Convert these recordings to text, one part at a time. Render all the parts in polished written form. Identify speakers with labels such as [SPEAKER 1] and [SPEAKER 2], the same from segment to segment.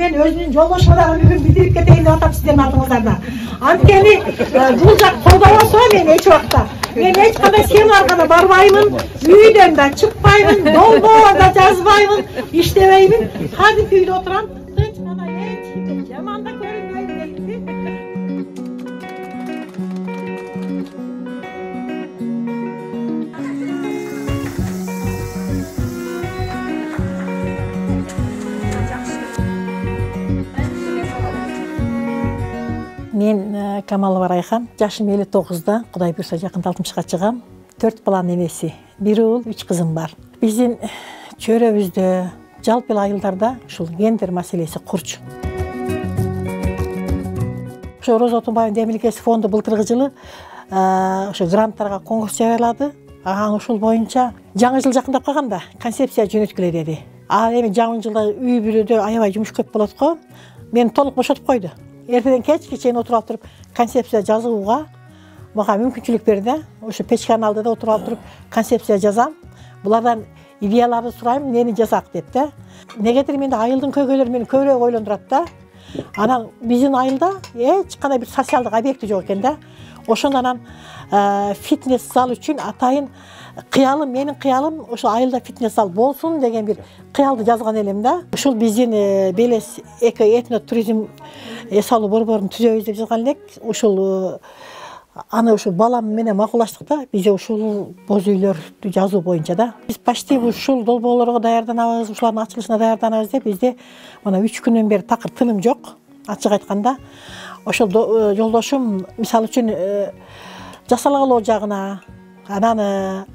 [SPEAKER 1] мен өзүнүн жолдошума дагы бүгүн билдирип кетейин деп атам сиздердин алдыңыздарда. Анткени бул жак колдобосо мен эч убакта мен эч кандай схема аркада барбаймын, үйдөн да чыкпаймын, долбоор да жазбаймын, иштебеймин. Кадимки үйдө отурам, тынч гана эч жаман да көрүнбөйм дейт. Мен Камалова Райхан, жашым 59-да, Кудай буйрса жакында 60-га чыгам. 4 баланын энеси, 1 уул, 3 кызым бар. Биздин чөйрөбүздө, жалпы эле айылдарда ушул гендер маселеси курч. Ошо Роза Отунбаева демилгеси фонду былтыркы жылы ошо гранттарга конкурс жарыялады. Анан ушул боюнча жаңы жыл жакындап калганда концепция жөнөткүлө деди. Эми жаңы жылда үй бүлөдө аябай жумуш көп болот го. Мени толук бошотуп койду. Эртеден кечке чейин отуруп туруп концепция жазууга мага мүмкүнчүлүк берди. Ошо печканын алдыда отуруп туруп концепция жазам. Булардан идеяларды сурайм, нени жазак деп да. Негетир менде айылдын көйгөйлөрү мени көбүрөөк ойлондурат да. Анан биздин айылда эч кандай бир социалдык объекти жок экен да. Ошондо анан фитнес зал үчүн атайын кыялым, менин кыялым ошо айылда фитнес зал болсун деген бир кыялды жазган элем да. Ушул биздин Белес эко этно туризм эс алуу борборун түзөбүз деп жазган элек. Ушул аны ушул балам менен макулдаштык да. Биз ушул боз үйлөрдү жазуу боюнча да. Биз почти ушул долбоорлорго даярданабыз, ушулардын ачылышына даярданабыз деп бизде мына 3 күндөн бери такыр тыным жок. Ачык айтканда, ошол жолдошум мисалы үчүн жасалгалоо жагына, анан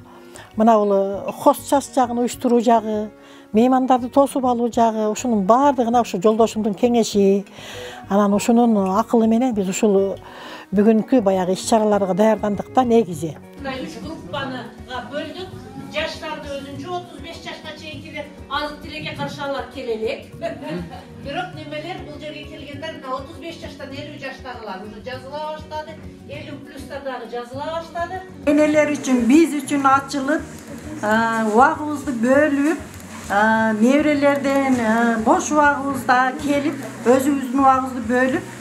[SPEAKER 1] мына бул хост час жагын уюштуруу жагы, меймандарды тосуп алуу жагы, ушунун баардыгына ушу жолдошумдун кеңеши, анан ушунун акылы менен биз ушул бүгүнкү баягы иш-чараларга даярдандык да негизи.
[SPEAKER 2] 3 группага бөлдүк. Жаштарды өзүнчө 35 жашка чейинкилер азык тилекке каршы алар келе элек. Бирок немелер бул жерге келгендер 35 жаштан 50 жаштагылар уже жазыла баштады. 50 плюстар дагы жазыла баштады.
[SPEAKER 3] Энелер үчүн, биз үчүн ачылып, убагыбызды бөлүп, неберелерден бош убагыбызда келип, өзүбүздүн убагыбызды бөлүп,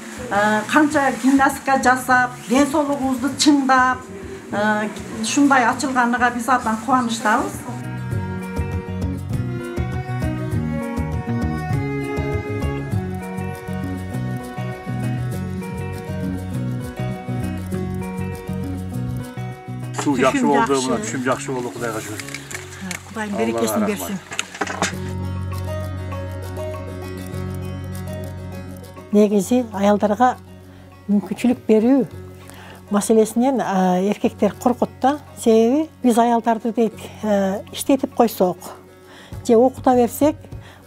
[SPEAKER 3] канча гимнастика жасап, ден соолугубузду чыңдап, ушундай ачылганына биз абдан кубанычтабыз.
[SPEAKER 4] Суу жакшы болду, мына түшүм жакшы болду, Кудайга шүгүр.
[SPEAKER 1] Кудайым берекесин берсин. Негизи аялдарга мүмкүнчүлүк берүү маселесинен эркектер коркот да. Себеби биз аялдарды дейт иштетип койсок же окута берсек,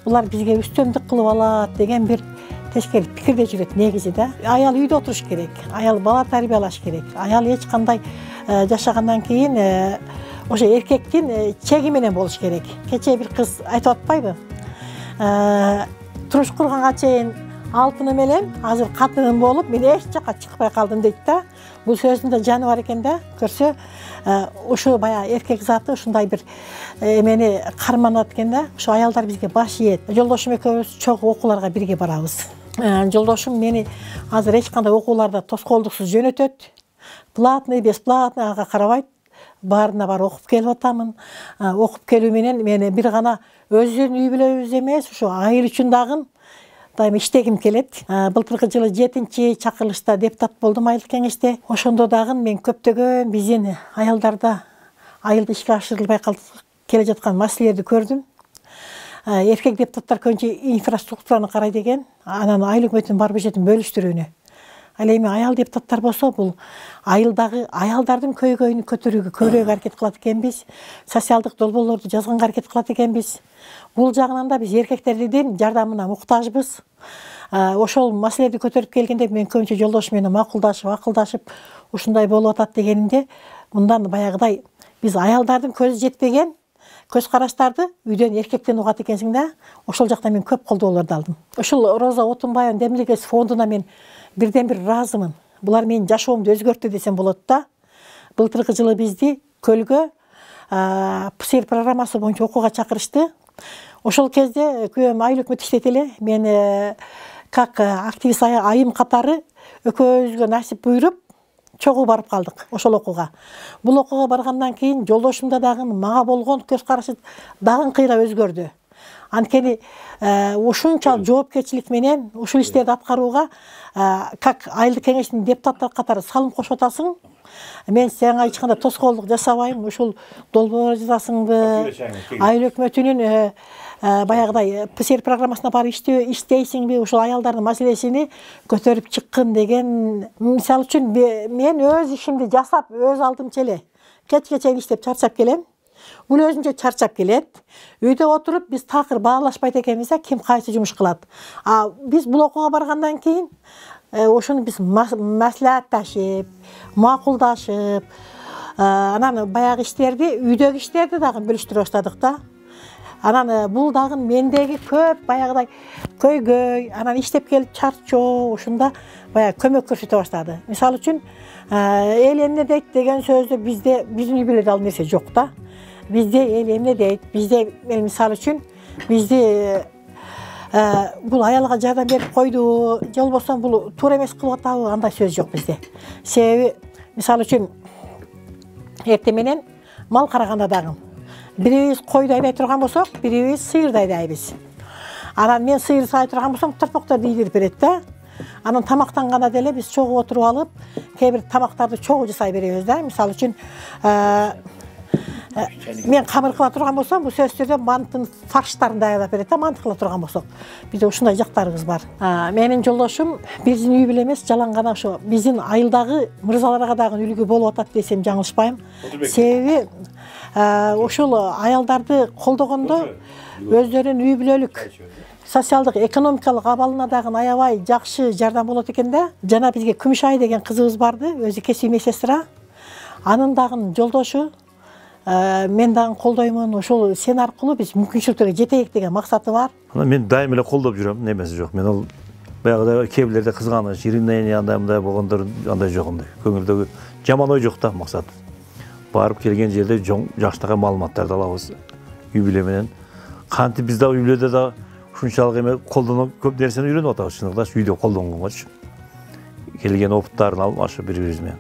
[SPEAKER 1] булар бизге үстөмдүк кылып алат деген бир тескери пикирде жүрөт негизи да. Аял үйдө отуруш керек, аял бала тарбиялаш керек. Аял эч кандай жашагандан кийин ошо эркектин чеги менен болуш керек. Кечээ бир кыз айтып атпайбы? Туруш курганга чейин алтыным элем, азыр катыным болуп, мен эч жакка чыкпай калдым дейт да. Бул сөзүндө жаны бар экен да. Көрсө, ушу баягы эркек заты ушундай бир эмени карманат экен да. Ушу аялдар бизге баш ийет. Жолдошум экөөбүз чогуу окууларга бирге барабыз. Жолдошум мени азыр эч кандай окууларда тоскоолдуксуз жөнөтөт. Платный, бесплатный ага карабайт. Баарына бар окуп келип атамын. Окуп келүү менен мени бир гана өзүнүн үй бүлөбүз эмес, ушу айыл үчүн дагы дайыма иштегим келет. Былтыркы жылы 7-чи чакырылышта депутат болдум айылдык кеңеште. Ошондо дагы мен көптөгөн биздин аялдарда айылда ишке ашырылбай келе жаткан маселелерди көрдүм. Эркек депутаттар көбүнчө инфраструктураны карайт экен, анан айыл өкмөтүнүн бар бюджетин бөлүштүрүүнү. Ал эми аял депутаттар болсо, бул айылдагы аялдардын көйгөйүн көтөрүүгө көбүрөөк аракет кылат экенбиз. Социалдык долбоорлорду жазганга аракет кылат экенбиз. Бул жагынан да биз эркектердин жардамына муктажбыз. Ошол маселени көтөрүп келгенде мен көбүнчө жолдошум менен макулдашып, акылдашып, ушундай болуп атат дегенимде, мындан баягыдай биз аялдардын көзү жетпеген көз караштарды үйдөн эркектен угат экенсиң да. Ошол жакта мен көп колдоолорду алдым. Ошол Роза Отунбаева демилгеси фондуна мен бирден бир ыраазымын. Булар менин жашоомду өзгөрттү десем болот да. Былтыркы жылы бизди көлгө ПСИР программасы боюнча окууга чакырышты. Ошол кезде күйөөм айыл өкмөт иштейт эле. Мен как активист айым катары экөөбүзгө насип буйруп чогуу барып калдык ошол окууга. Бул окууга баргандан кийин жолдошумда дагы мага болгон көз карашы дагы кыйла өзгөрдү. Анткени ушунчалык жоопкерчилик менен ушул иштерди аткарууга как айылдык кеңештин депутаттары катары салым кошуп атасың. Мен сага эч кандай тоскоолдук жасабайм. Ушул долбоор жазасыңбы, айыл өкмөтүнүн баягыдай ПСР программасына барып иштейсиңби, ушул аялдардын маселесини көтөрүп чыккын деген. Мисалы үчүн мен өз ишимди жасап, өз алдымча эле кечке чейин иштеп чарчап келем. Бул өзүнчө чарчап келет. Үйдө отуруп биз такыр баалашпайт экенбиз, ким кайсы жумуш кылат. Биз бул окууга баргандан кийин ошону биз маслихатташып, макулдашып, анан баягы иштерди, үйдөгү иштерди дагы бөлүштүрө баштадык да. Анан бул дагы мендеги көп баягыдай көйгөй, анан иштеп келип чарчоо, ушунда баягы көмөк көрсөтө баштады. Мисалы үчүн эл эмне дейт деген сөздү бізде биздин үй бүлөдө ал нерсе жок да. Bizde el emne deyit, bizde misal üçün bizde bul ayalga jardam berip koydu, же болбосо бул туура эмес кылып атабы, андай сөз жок bizde. Себеби мисал үчүн эртең менен мал караганда дагы бирибиз койду айдай турган болсок, бирибиз сыйырды айдайбыз. Анан мен сыйыр сай турган болсом, тырпоктор ийдирип берет да. Анан тамактанганда деле биз чогуу отуруп алып, кээ бир тамактарды чогуу жасай беребиз да. Мисалы үчүн мен камыр кыла турган болсом, бул сөздөрдө манттын фарштарын даярдап берет да, мант кыла турган болсок. Бизде ушундай жактарыбыз бар. Менин жолдошум биздин үй бүлө эмес, жалаң гана ошо биздин айылдагы мырзаларга дагы үлгү болуп атат десем жаңылышпайм. Себеби ошол аялдарды колдогондо өздөрүнүн үй бүлөлүк социалдык, экономикалык абалына дагы аябай жакшы жардам болот экен да. Жана бизге Күмүшай деген кызыбыз барды, өзү кесип медсестра. Анын дагы жолдошу мен дагы колдоймун, ошол сен аркылуу биз мүмкүнчүлүктөргө жетейик деген максаты бар.
[SPEAKER 5] Мен дайым эле колдоп жүрөм, немеси жок. Мен ал баягыда кээ бирлерде кызганыч, иринейни андай мындай болгондор андай жок, андай көңүлдөгү жаман ой жок да, максат. Барып келген жерде жакшынака маалыматтарды алабыз. Үй бүлө менен кантип биз да үй бүлөдө да ушунчалык эме колдонуп көп нерсени үйрөнүп атабыз, чыныгы да үйдө колдонгонгочу. Келген опыттарын алмашып бири-бирибиз менен.